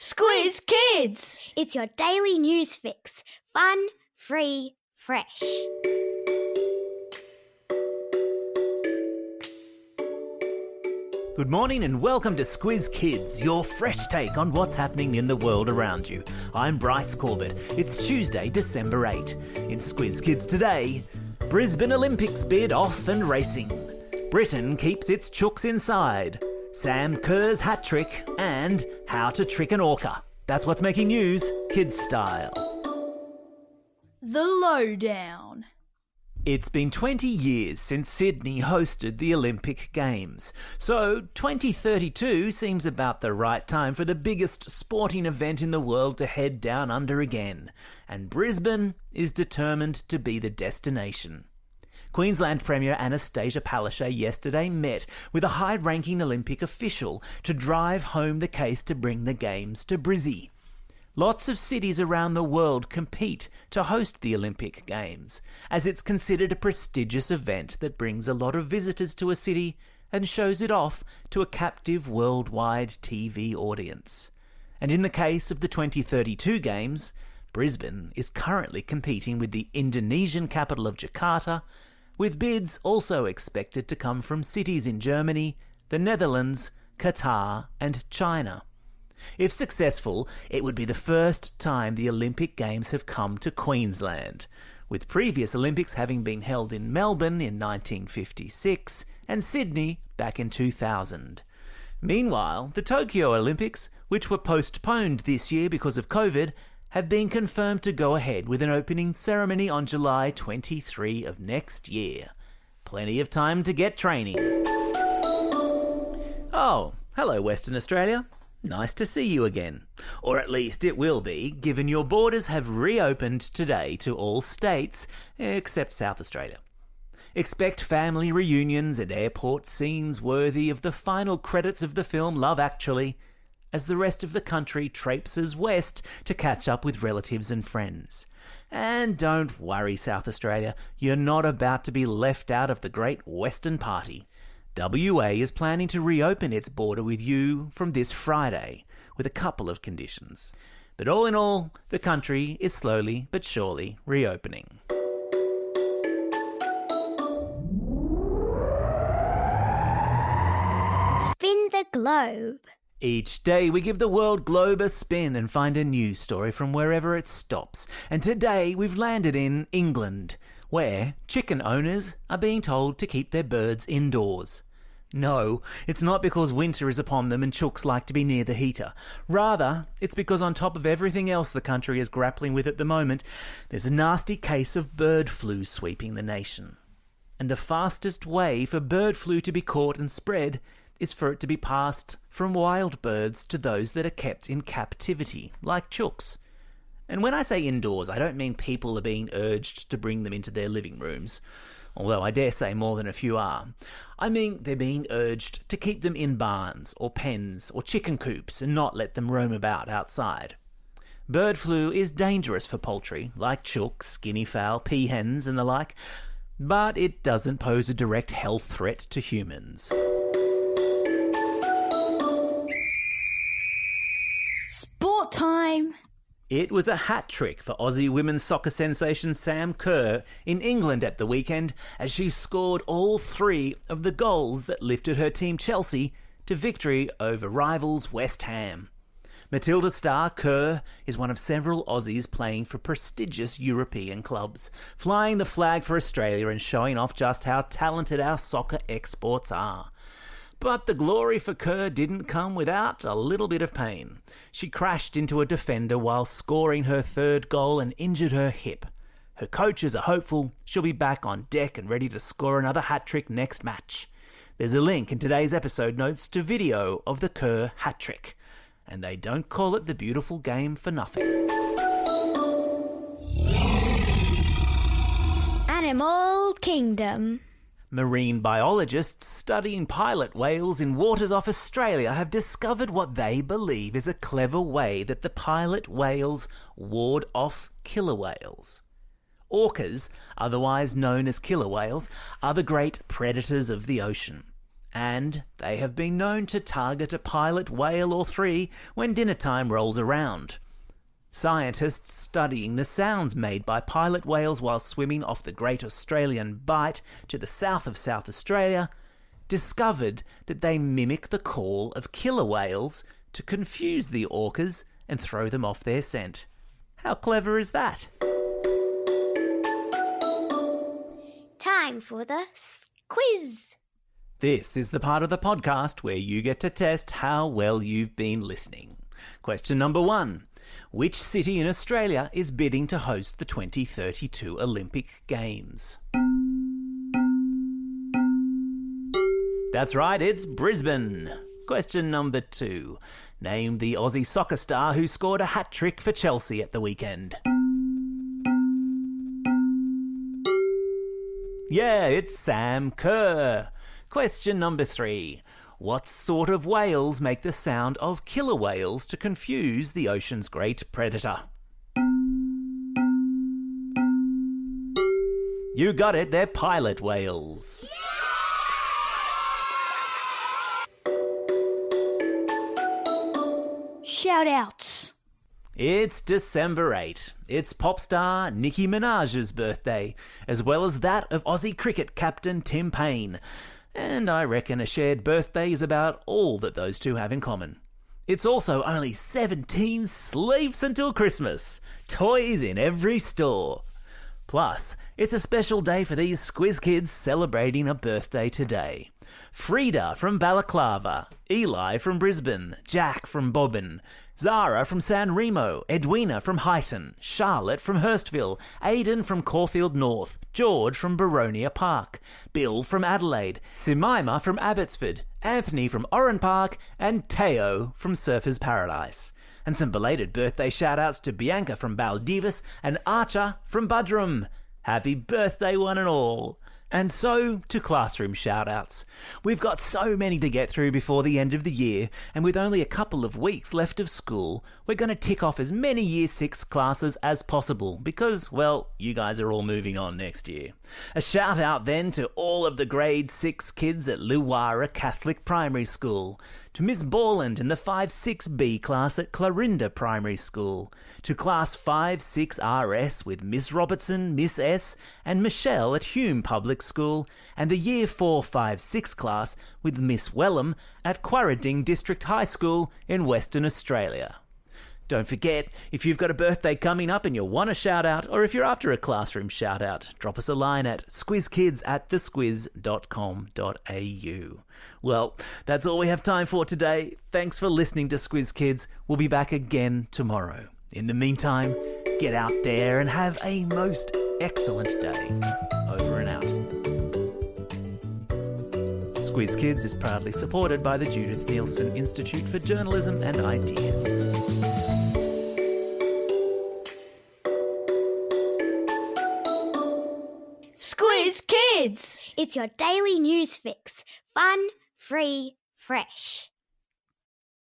Squiz Kids! It's your daily news fix. Fun, free, fresh. Good morning and welcome to Squiz Kids, your fresh take on what's happening in the world around you. I'm Bryce Corbett. It's Tuesday, December 8. In Squiz Kids today, Brisbane Olympics bid off and racing. Britain keeps its chooks inside. Sam Kerr's hat trick and how to trick an orca. That's what's making news, kids style. The Lowdown. It's been 20 years since Sydney hosted the Olympic Games, so 2032 seems about the right time for the biggest sporting event in the world to head down under again, and Brisbane is determined to be the destination. Queensland Premier Anastasia Palaszczuk yesterday met with a high-ranking Olympic official to drive home the case to bring the Games to Brizzy. Lots of cities around the world compete to host the Olympic Games, as it's considered a prestigious event that brings a lot of visitors to a city and shows it off to a captive worldwide TV audience. And in the case of the 2032 Games, Brisbane is currently competing with the Indonesian capital of Jakarta, with bids also expected to come from cities in Germany, the Netherlands, Qatar and China. If successful, it would be the first time the Olympic Games have come to Queensland, with previous Olympics having been held in Melbourne in 1956 and Sydney back in 2000. Meanwhile, the Tokyo Olympics, which were postponed this year because of COVID, have been confirmed to go ahead with an opening ceremony on July 23 of next year. Plenty of time to get training. Oh, hello Western Australia. Nice to see you again. Or at least it will be, given your borders have reopened today to all states, except South Australia. Expect family reunions and airport scenes worthy of the final credits of the film Love Actually, as the rest of the country traipses west to catch up with relatives and friends. And don't worry, South Australia, you're not about to be left out of the great Western Party. WA is planning to reopen its border with you from this Friday, with a couple of conditions. But all in all, the country is slowly but surely reopening. Spin the globe. Each day we give the world globe a spin and find a news story from wherever it stops. And today we've landed in England, where chicken owners are being told to keep their birds indoors. No, it's not because winter is upon them and chooks like to be near the heater. Rather, it's because on top of everything else the country is grappling with at the moment, there's a nasty case of bird flu sweeping the nation. And the fastest way for bird flu to be caught and spread is for it to be passed from wild birds to those that are kept in captivity, like chooks. And when I say indoors, I don't mean people are being urged to bring them into their living rooms, although I dare say more than a few are. I mean they're being urged to keep them in barns or pens or chicken coops and not let them roam about outside. Bird flu is dangerous for poultry, like chooks, guinea fowl, peahens and the like, but it doesn't pose a direct health threat to humans. Sport time! It was a hat trick for Aussie women's soccer sensation Sam Kerr in England at the weekend as she scored all three of the goals that lifted her team Chelsea to victory over rivals West Ham. Matilda star Kerr is one of several Aussies playing for prestigious European clubs, flying the flag for Australia and showing off just how talented our soccer exports are. But the glory for Kerr didn't come without a little bit of pain. She crashed into a defender while scoring her third goal and injured her hip. Her coaches are hopeful she'll be back on deck and ready to score another hat-trick next match. There's a link in today's episode notes to video of the Kerr hat-trick. And they don't call it the beautiful game for nothing. Animal Kingdom. Marine biologists studying pilot whales in waters off Australia have discovered what they believe is a clever way that the pilot whales ward off killer whales. Orcas, otherwise known as killer whales, are the great predators of the ocean. And they have been known to target a pilot whale or three when dinner time rolls around. Scientists studying the sounds made by pilot whales while swimming off the Great Australian Bight to the south of South Australia discovered that they mimic the call of killer whales to confuse the orcas and throw them off their scent. How clever is that? Time for the quiz. This is the part of the podcast where you get to test how well you've been listening. Question number 1. Which city in Australia is bidding to host the 2032 Olympic Games? That's right, it's Brisbane. Question number 2. Name the Aussie soccer star who scored a hat-trick for Chelsea at the weekend. Yeah, it's Sam Kerr. Question number 3. What sort of whales make the sound of killer whales to confuse the ocean's great predator? You got it, they're pilot whales. Shout-outs. It's December 8. It's pop star Nicki Minaj's birthday, as well as that of Aussie cricket captain Tim Payne. And I reckon a shared birthday is about all that those two have in common. It's also only 17 sleeps until Christmas. Toys in every store. Plus, it's a special day for these Squiz Kids celebrating a birthday today. Frida from Balaclava, Eli from Brisbane, Jack from Bobbin, Zara from San Remo, Edwina from Highton, Charlotte from Hurstville, Aidan from Caulfield North, George from Baronia Park, Bill from Adelaide, Simima from Abbotsford, Anthony from Oran Park, and Teo from Surfers Paradise. And some belated birthday shout-outs to Bianca from Baldivis and Archer from Budrum. Happy birthday, one and all. And so to classroom shout-outs. We've got so many to get through before the end of the year, and with only a couple of weeks left of school, we're going to tick off as many Year 6 classes as possible because, well, you guys are all moving on next year. A shout-out then to all of the Grade 6 kids at Luwara Catholic Primary School, to Miss Borland in the 5-6B class at Clarinda Primary School, to Class 5-6 RS with Miss Robertson, Miss S, and Michelle at Hume Public School, and the Year 4-5-6 class with Miss Wellham at Quarrading District High School in Western Australia. Don't forget, if you've got a birthday coming up and you want a shout-out, or if you're after a classroom shout-out, drop us a line at squizkids@thesquiz.com.au. Well, that's all we have time for today. Thanks for listening to Squiz Kids. We'll be back again tomorrow. In the meantime, get out there and have a most excellent day. Over and out. Squiz Kids is proudly supported by the Judith Neilson Institute for Journalism and Ideas. Squiz Kids! It's your daily news fix. Fun, free, fresh.